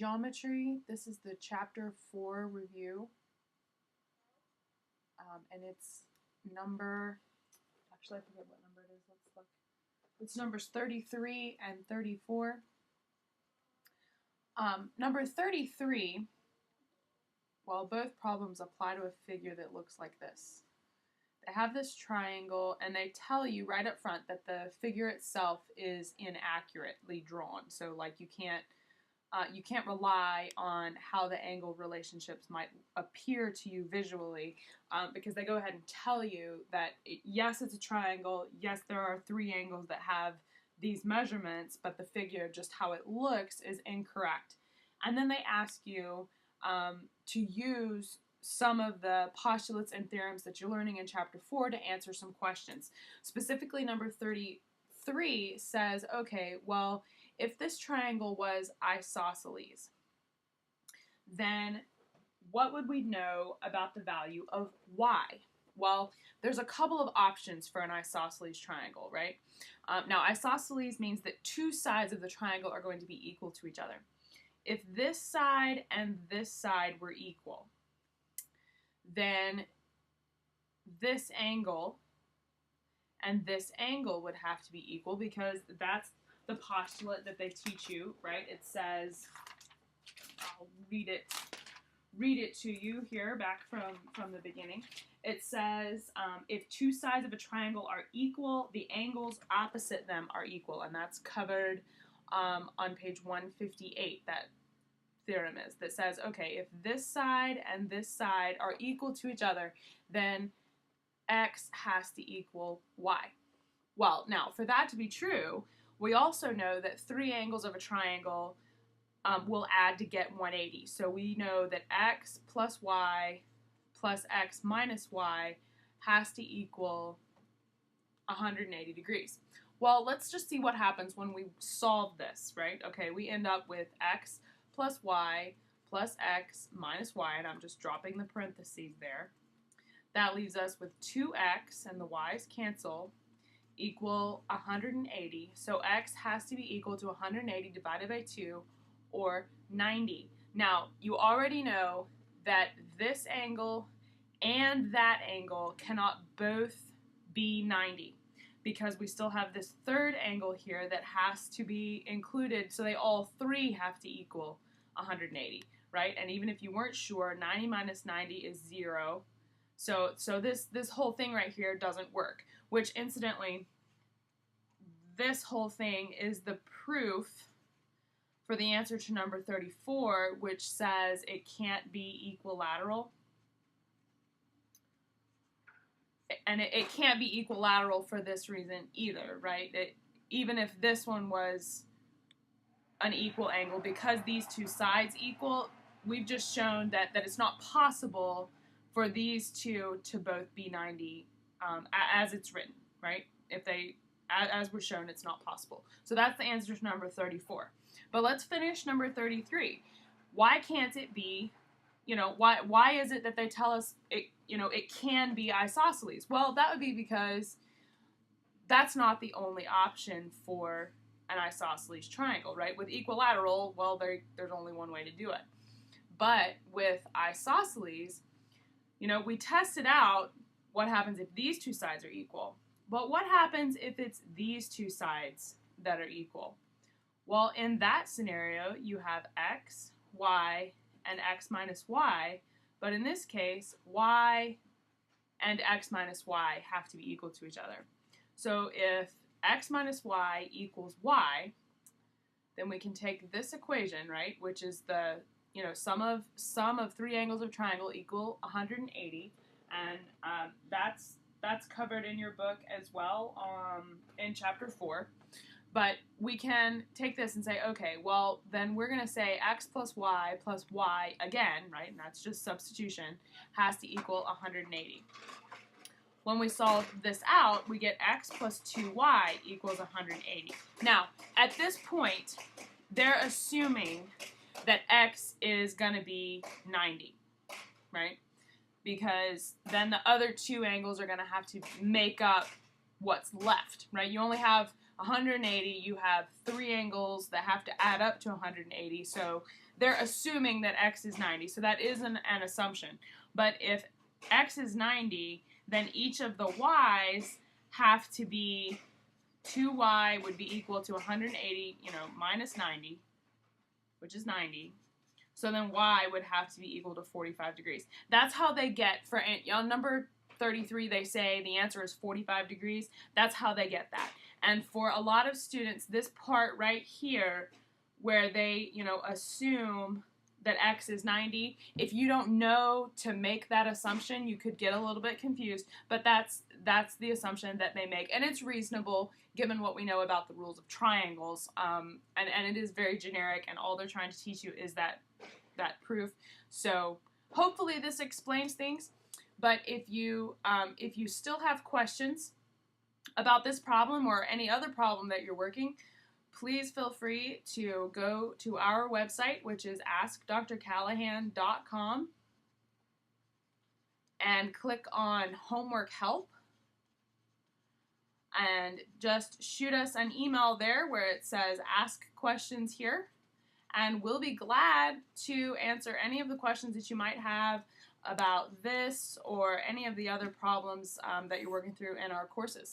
geometry. This is the Chapter 4 review. And it's number, actually I forget what number it is, let's look. It's numbers 33 and 34. Number 33, well, both problems apply to a figure that looks like this. They have this triangle, and they tell you right up front that the figure itself is inaccurately drawn. So, like, you can't rely on how the angle relationships might appear to you visually, because they go ahead and tell you that, yes, it's a triangle, yes, there are 3 angles that have these measurements, but the figure, just how it looks, is incorrect. And then they ask you to use some of the postulates and theorems that you're learning in Chapter 4 to answer some questions. Specifically, number 33 says, okay, well, if this triangle was isosceles, then what would we know about the value of y? Well, there's a couple of options for an isosceles triangle, right? Now, isosceles means that 2 sides of the triangle are going to be equal to each other. If this side and this side were equal, then this angle and this angle would have to be equal, because that's the postulate that they teach you, right? It says, I'll read it to you here back from the beginning. It says, if 2 sides of a triangle are equal, the angles opposite them are equal, and that's covered on page 158, that theorem is, that says, okay, if this side and this side are equal to each other, then x has to equal y. Well, now, for that to be true, we also know that 3 angles of a triangle will add to get 180. So we know that x plus y plus x minus y has to equal 180 degrees. Well, let's just see what happens when we solve this, right? Okay, we end up with x plus y plus x minus y, and I'm just dropping the parentheses there. That leaves us with 2x, and the y's cancel, equal 180. So x has to be equal to 180 divided by 2, or 90. Now, you already know that this angle and that angle cannot both be 90, because we still have this third angle here that has to be included, so they all 3 have to equal 180, right? And even if you weren't sure, 90 minus 90 is 0. So this whole thing right here doesn't work, which incidentally, this whole thing is the proof for the answer to number 34, which says it can't be equilateral. And it can't be equilateral for this reason either, right? Even if this one was an equal angle, because these 2 sides equal, we've just shown that it's not possible for these 2 to both be 90 as it's written, right? As we're shown, it's not possible. So that's the answer to number 34. But let's finish number 33. Why can't it be, why is it that they tell us it can be isosceles? Well, that would be because that's not the only option for an isosceles triangle, right? With equilateral, well, there's only one way to do it. But with isosceles, we tested out what happens if these 2 sides are equal. But what happens if it's these 2 sides that are equal? Well, in that scenario, you have x, y, and x minus y, but in this case, y and x minus y have to be equal to each other. So if x minus y equals y, then we can take this equation, right, which is the sum of 3 angles of a triangle equal 180, and that's covered in your book as well in Chapter 4. But we can take this and say, okay, well, then we're going to say x plus y again, right, and that's just substitution, has to equal 180. When we solve this out, we get x plus 2y equals 180. Now, at this point, they're assuming that x is going to be 90, right? Because then the other 2 angles are going to have to make up what's left, right? You only have 180, you have 3 angles that have to add up to 180, so they're assuming that x is 90, so that is an assumption. But if x is 90, then each of the y's have to be, 2y would be equal to 180, minus 90, which is 90. So then y would have to be equal to 45 degrees. That's how they get, for on number 33, they say the answer is 45 degrees. That's how they get that. And for a lot of students, this part right here, where they, assume that x is 90, if you don't know to make that assumption, you could get a little bit confused, but that's the assumption that they make, and it's reasonable given what we know about the rules of triangles, and it is very generic, and all they're trying to teach you is that proof. So hopefully this explains things, but if you still have questions about this problem or any other problem that you're working, please feel free to go to our website, which is askdrcallahan.com, and click on Homework Help, and just shoot us an email there where it says Ask Questions Here, and we'll be glad to answer any of the questions that you might have about this or any of the other problems that you're working through in our courses.